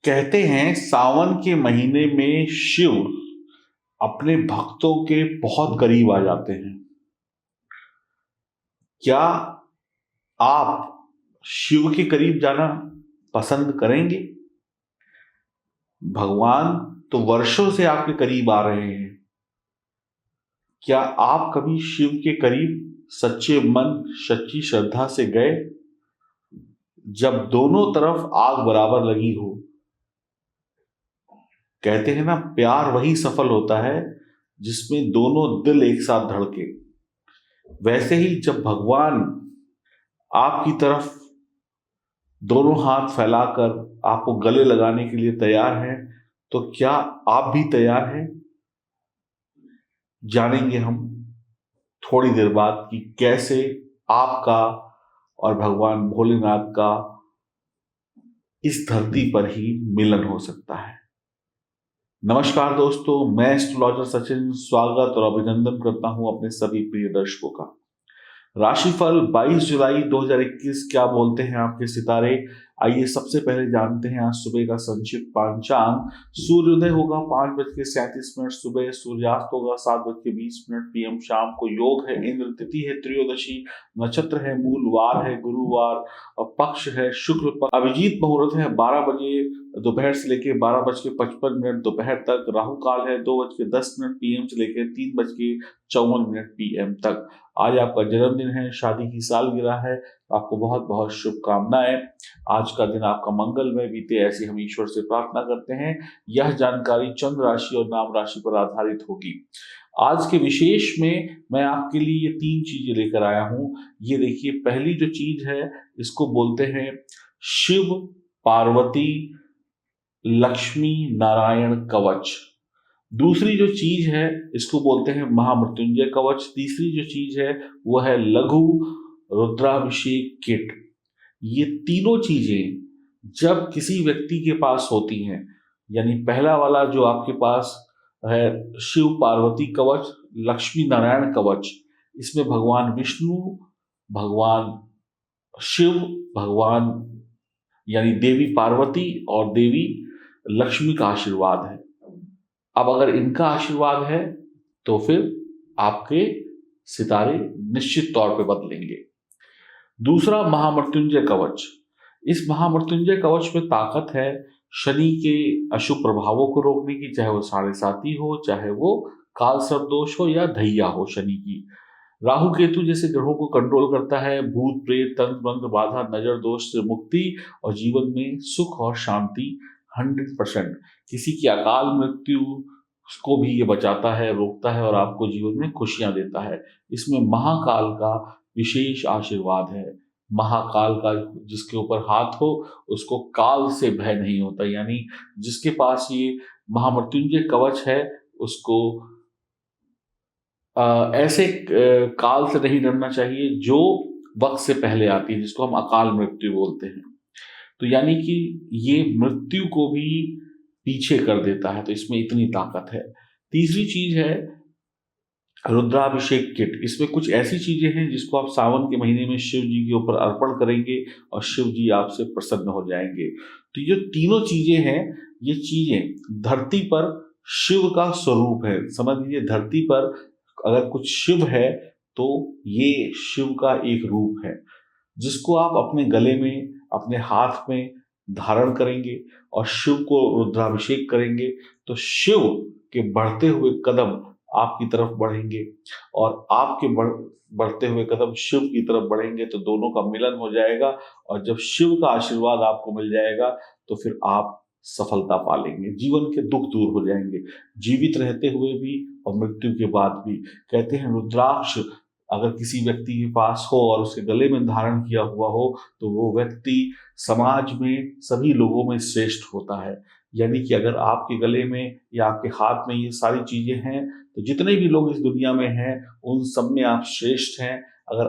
कहते हैं सावन के महीने में शिव अपने भक्तों के बहुत करीब आ जाते हैं। क्या आप शिव के करीब जाना पसंद करेंगे? भगवान तो वर्षों से आपके करीब आ रहे हैं। क्या आप कभी शिव के करीब सच्चे मन सच्ची श्रद्धा से गए? जब दोनों तरफ आग बराबर लगी हो। कहते हैं ना, प्यार वही सफल होता है जिसमें दोनों दिल एक साथ धड़के। वैसे ही जब भगवान आपकी तरफ दोनों हाथ फैलाकर आपको गले लगाने के लिए तैयार हैं, तो क्या आप भी तैयार हैं? जानेंगे हम थोड़ी देर बाद कि कैसे आपका और भगवान भोलेनाथ का इस धरती पर ही मिलन हो सकता है। नमस्कार दोस्तों, मैं एस्ट्रोलॉजर सचिन स्वागत और अभिनंदन करता हूं अपने सभी प्रिय दर्शकों का। राशिफल 22 जुलाई 2021 क्या बोलते हैं आपके सितारे? आइए सबसे पहले जानते हैं आज सुबह का संक्षिप्त पांचांग। सूर्योदय होगा 5:37 सुबह, सूर्यास्त होगा 7:20 पीएम शाम को। योग है इंद्र, तिथि है त्रयोदशी, नक्षत्र है मूल, वार है गुरुवार और पक्ष है शुक्ल पक्ष। अभिजीत मुहूर्त है 12 बजे दोपहर से लेकर 12:55 दोपहर तक। राहु काल है 2:10 पीएम से लेकर 3:54 पीएम तक। आज आपका जन्मदिन है, शादी की सालगिरह है, आपको बहुत बहुत शुभकामनाएं। आज का दिन आपका मंगलमय बीते, ऐसी हम ईश्वर से प्रार्थना करते हैं। यह जानकारी चंद्र राशि और नाम राशि पर आधारित होगी। आज के विशेष में मैं आपके लिए ये 3 चीजें लेकर आया हूं। ये देखिए, पहली जो चीज है इसको बोलते हैं शिव पार्वती लक्ष्मी नारायण कवच। दूसरी जो चीज है इसको बोलते हैं महामृत्युंजय कवच। तीसरी जो चीज है वो है लघु रुद्राभिषेक किट। ये तीनों चीजें जब किसी व्यक्ति के पास होती हैं, यानी पहला वाला जो आपके पास है शिव पार्वती कवच, लक्ष्मी नारायण कवच, इसमें भगवान विष्णु, भगवान शिव, भगवान यानी देवी पार्वती और देवी लक्ष्मी का आशीर्वाद है। अब अगर इनका आशीर्वाद है तो फिर आपके सितारे निश्चित तौर पे बदलेंगे। दूसरा महामृत्युंजय कवच। इस महामृत्युंजय कवच में ताकत है शनि के अशुभ प्रभावों को रोकने की, चाहे वो 7.5 हो, चाहे वो काल सर्प दोष हो या धैया हो शनि की। राहु केतु जैसे ग्रहों को कंट्रोल करता है। भूत प्रेत तंत्र मंत्र बाधा नजर दोष से मुक्ति और जीवन में सुख और शांति 100%। किसी की अकाल मृत्यु को भी ये बचाता है, रोकता है और आपको जीवन में खुशियां देता है। इसमें महाकाल का विशेष आशीर्वाद है। महाकाल का जिसके ऊपर हाथ हो उसको काल से भय नहीं होता, यानी जिसके पास ये महामृत्युंजय कवच है उसको ऐसे काल से नहीं डरना चाहिए जो वक्त से पहले आती है, जिसको हम अकाल मृत्यु बोलते हैं। तो यानी कि ये मृत्यु को भी पीछे कर देता है, तो इसमें इतनी ताकत है। तीसरी चीज है रुद्राभिषेक किट। इसमें कुछ ऐसी चीजें हैं जिसको आप सावन के महीने में शिव जी के ऊपर अर्पण करेंगे और शिव जी आपसे प्रसन्न हो जाएंगे। तो ये तीनों चीजें हैं, ये चीजें धरती पर शिव का स्वरूप है। समझ लीजिए, धरती पर अगर कुछ शिव है तो ये शिव का एक रूप है, जिसको आप अपने गले में अपने हाथ में धारण करेंगे और शिव को रुद्राभिषेक करेंगे तो शिव के बढ़ते हुए कदम आपकी तरफ बढ़ेंगे और आपके बढ़ते हुए कदम शिव की तरफ बढ़ेंगे, तो दोनों का मिलन हो जाएगा। और जब शिव का आशीर्वाद आपको मिल जाएगा तो फिर आप सफलता पा लेंगे, जीवन के दुख दूर हो जाएंगे, जीवित रहते हुए भी और मृत्यु के बाद भी। कहते हैं रुद्राक्ष अगर किसी व्यक्ति के पास हो और उसके गले में धारण किया हुआ हो तो वो व्यक्ति समाज में सभी लोगों में श्रेष्ठ होता है। यानी कि अगर आपके गले में या आपके हाथ में ये सारी चीजें हैं तो जितने भी लोग इस दुनिया में हैं उन सब में आप श्रेष्ठ हैं, अगर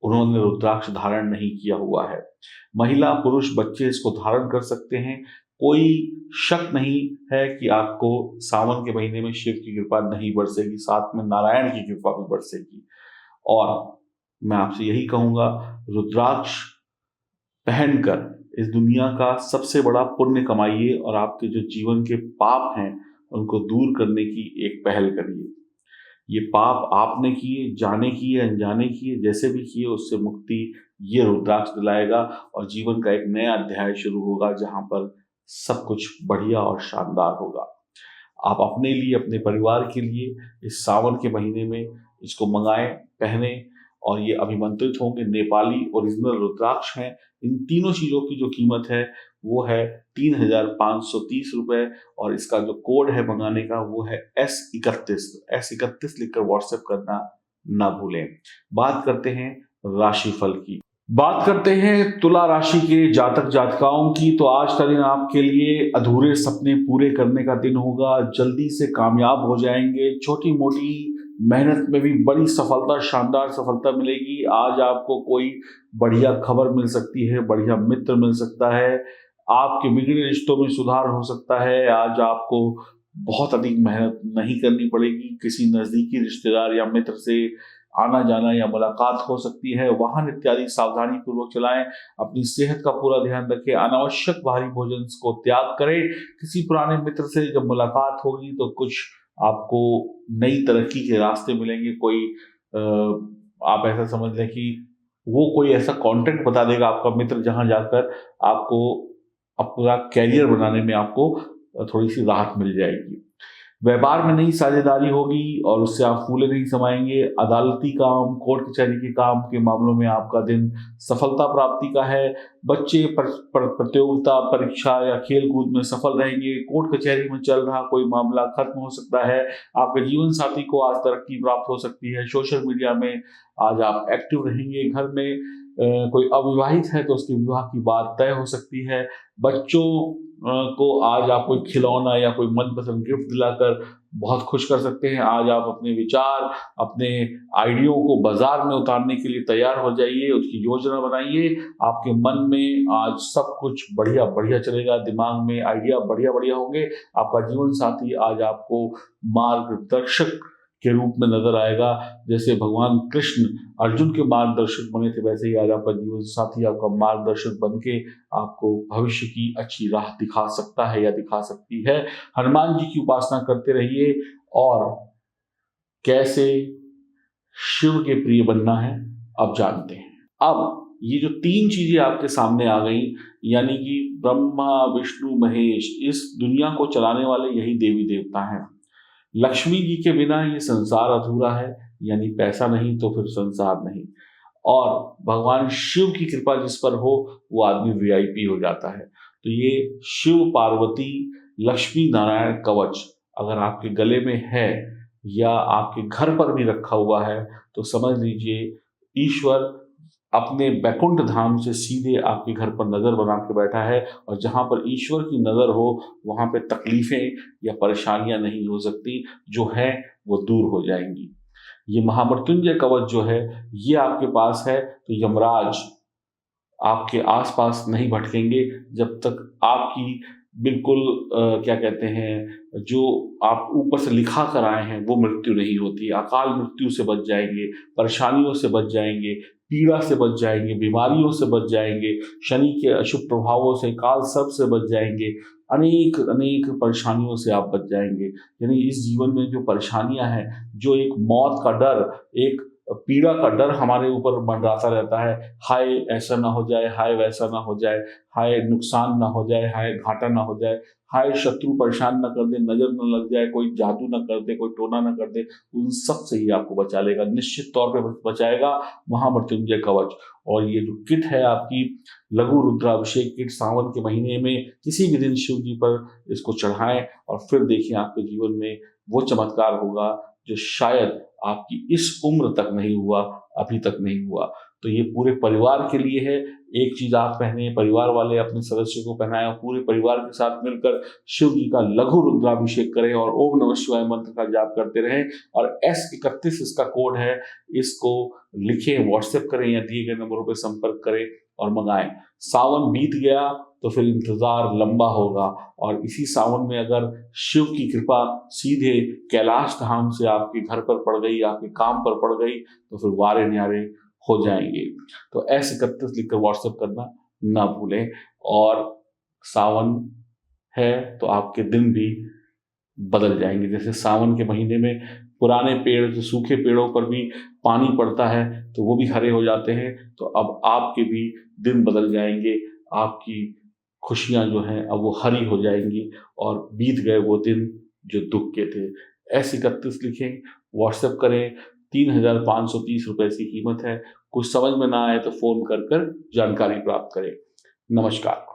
उन्होंने रुद्राक्ष धारण नहीं किया हुआ है। महिला पुरुष बच्चे इसको धारण कर सकते हैं। कोई शक नहीं है कि आपको सावन के महीने में शिव की कृपा नहीं बरसेगी, साथ में नारायण की कृपा भी बरसेगी। और मैं आपसे यही कहूंगा, रुद्राक्ष पहनकर इस दुनिया का सबसे बड़ा पुण्य कमाइए और आपके जो जीवन के पाप हैं उनको दूर करने की एक पहल करिए। ये पाप आपने किए, जाने किए, अनजाने किए, जैसे भी किए, उससे मुक्ति ये रुद्राक्ष दिलाएगा और जीवन का एक नया अध्याय शुरू होगा जहां पर सब कुछ बढ़िया और शानदार होगा। आप अपने लिए, अपने परिवार के लिए इस सावन के महीने में इसको मंगाएं, पहने और ये अभिमंत्रित होंगे। नेपाली ओरिजिनल रुद्राक्ष हैं। इन तीनों चीज़ों की जो कीमत है वो है 3,530 रुपये और इसका जो कोड है मंगाने का वो है S31 लिखकर व्हाट्सएप करना ना भूलें। बात करते हैं राशिफल की। बात करते हैं तुला राशि के जातक जातिकाओं की। तो आज का दिन आपके लिए अधूरे सपने पूरे करने का दिन होगा। जल्दी से कामयाब हो जाएंगे। छोटी मोटी मेहनत में भी बड़ी सफलता, शानदार सफलता मिलेगी। आज आपको कोई बढ़िया खबर मिल सकती है, बढ़िया मित्र मिल सकता है, आपके बिगड़े रिश्तों में सुधार हो सकता है। आज आपको बहुत अधिक मेहनत नहीं करनी पड़ेगी। किसी नज़दीकी रिश्तेदार या मित्र से आना जाना या मुलाकात हो सकती है। वाहन इत्यादि सावधानी पूर्वक चलाएं। अपनी सेहत का पूरा ध्यान रखें। अनावश्यक भारी भोजन को त्याग करें। किसी पुराने मित्र से जब मुलाकात होगी तो कुछ आपको नई तरक्की के रास्ते मिलेंगे। कोई आप ऐसा समझ लें कि वो कोई ऐसा कंटेंट बता देगा आपका मित्र जहां जाकर आपको अपना कैरियर बनाने में आपको थोड़ी सी राहत मिल जाएगी। व्यापार में नई साझेदारी होगी और उससे आप फूले नहीं समाएंगे। अदालती काम, कोर्ट कचहरी के काम के मामलों में आपका दिन सफलता प्राप्ति का है। बच्चे प्रतियोगिता, परीक्षा या खेल कूद में सफल रहेंगे। कोर्ट कचहरी में चल रहा कोई मामला खत्म हो सकता है। आपके जीवन साथी को आज तरक्की प्राप्त हो सकती है। सोशल मीडिया में आज आप एक्टिव रहेंगे। घर में कोई अविवाहित है तो उसके विवाह की बात तय हो सकती है। बच्चों को आज आप कोई खिलौना या कोई मनपसंद गिफ्ट दिलाकर बहुत खुश कर सकते हैं। आज आप अपने विचार, अपने आइडियो को बाजार में उतारने के लिए तैयार हो जाइए, उसकी योजना बनाइए। आपके मन में आज सब कुछ बढ़िया बढ़िया चलेगा, दिमाग में आइडिया बढ़िया बढ़िया होंगे। आपका जीवन साथी आज आपको मार्गदर्शक के रूप में नजर आएगा। जैसे भगवान कृष्ण अर्जुन के मार्गदर्शक बने थे, वैसे ही आज आपका जीवन साथी आपका मार्गदर्शक बन के आपको भविष्य की अच्छी राह दिखा सकता है या दिखा सकती है। हनुमान जी की उपासना करते रहिए। और कैसे शिव के प्रिय बनना है अब जानते हैं। अब ये जो 3 चीजें आपके सामने आ गई, यानी कि ब्रह्मा, विष्णु, महेश, इस दुनिया को चलाने वाले यही देवी देवता हैं। लक्ष्मी जी के बिना ये संसार अधूरा है, यानी पैसा नहीं तो फिर संसार नहीं। और भगवान शिव की कृपा जिस पर हो वो आदमी वीआईपी हो जाता है। तो ये शिव पार्वती लक्ष्मी नारायण कवच अगर आपके गले में है या आपके घर पर भी रखा हुआ है तो समझ लीजिए ईश्वर अपने बैकुंठ धाम से सीधे आपके घर पर नजर बना के बैठा है। और जहां पर ईश्वर की नजर हो वहां पे तकलीफें या परेशानियां नहीं हो सकती, जो है वो दूर हो जाएंगी। ये महामृत्युंजय कवच जो है ये आपके पास है तो यमराज आपके आसपास नहीं भटकेंगे जब तक आपकी बिल्कुल क्या कहते हैं, जो आप ऊपर से लिखा कर आए हैं वो मृत्यु नहीं होती। अकाल मृत्यु से बच जाएंगे, परेशानियों से बच जाएंगे, पीड़ा से बच जाएंगे, बीमारियों से बच जाएंगे, शनि के अशुभ प्रभावों से, काल सर्प से बच जाएंगे, अनेक अनेक परेशानियों से आप बच जाएंगे। यानी इस जीवन में जो परेशानियां हैं, जो एक मौत का डर, एक पीड़ा का डर हमारे ऊपर मंडराता रहता है, हाय ऐसा ना हो जाए, हाय वैसा ना हो जाए, हाय नुकसान ना हो जाए, हाय घाटा ना हो जाए, हाय शत्रु परेशान ना कर दे, नजर न लग जाए, कोई जादू ना कर दे, कोई टोना ना कर दे, उन सब से ही आपको बचा लेगा, निश्चित तौर पे बचाएगा महामृत्युंजय कवच। और ये जो किट है आपकी लघु रुद्राभिषेक किट, सावन के महीने में किसी भी दिन शिव जी पर इसको चढ़ाएं और फिर देखिए आपके जीवन में वो चमत्कार होगा जो शायद आपकी इस उम्र तक नहीं हुआ, अभी तक नहीं हुआ। तो ये पूरे परिवार के लिए है। एक चीज आप पहने, परिवार वाले अपने सदस्यों को पहनाएं और पूरे परिवार के साथ मिलकर शिव जी का लघु रुद्राभिषेक करें और ओम नमः शिवाय मंत्र का जाप करते रहें। और S31 इसका कोड है, इसको लिखें, व्हाट्सएप करें या दिए गए नंबरों पर संपर्क करें और मंगाएं। सावन बीत गया तो फिर इंतजार लंबा होगा और इसी सावन में अगर शिव की कृपा सीधे कैलाश धाम से आपके घर पर पड़ गई, आपके काम पर पड़ गई, तो फिर वारे न्यारे हो जाएंगे। तो S31 लिखकर व्हाट्सएप करना ना भूलें। और सावन है तो आपके दिन भी बदल जाएंगे। जैसे सावन के महीने में पुराने पेड़, जो सूखे पेड़ों पर भी पानी पड़ता है तो वो भी हरे हो जाते हैं, तो अब आपके भी दिन बदल जाएंगे। आपकी खुशियां जो हैं अब वो हरी हो जाएंगी और बीत गए वो दिन जो दुख के थे। S31 लिखें, व्हाट्सएप करें। 3,530 रुपये की कीमत है। कुछ समझ में ना आए तो फोन कर कर जानकारी प्राप्त करें। नमस्कार।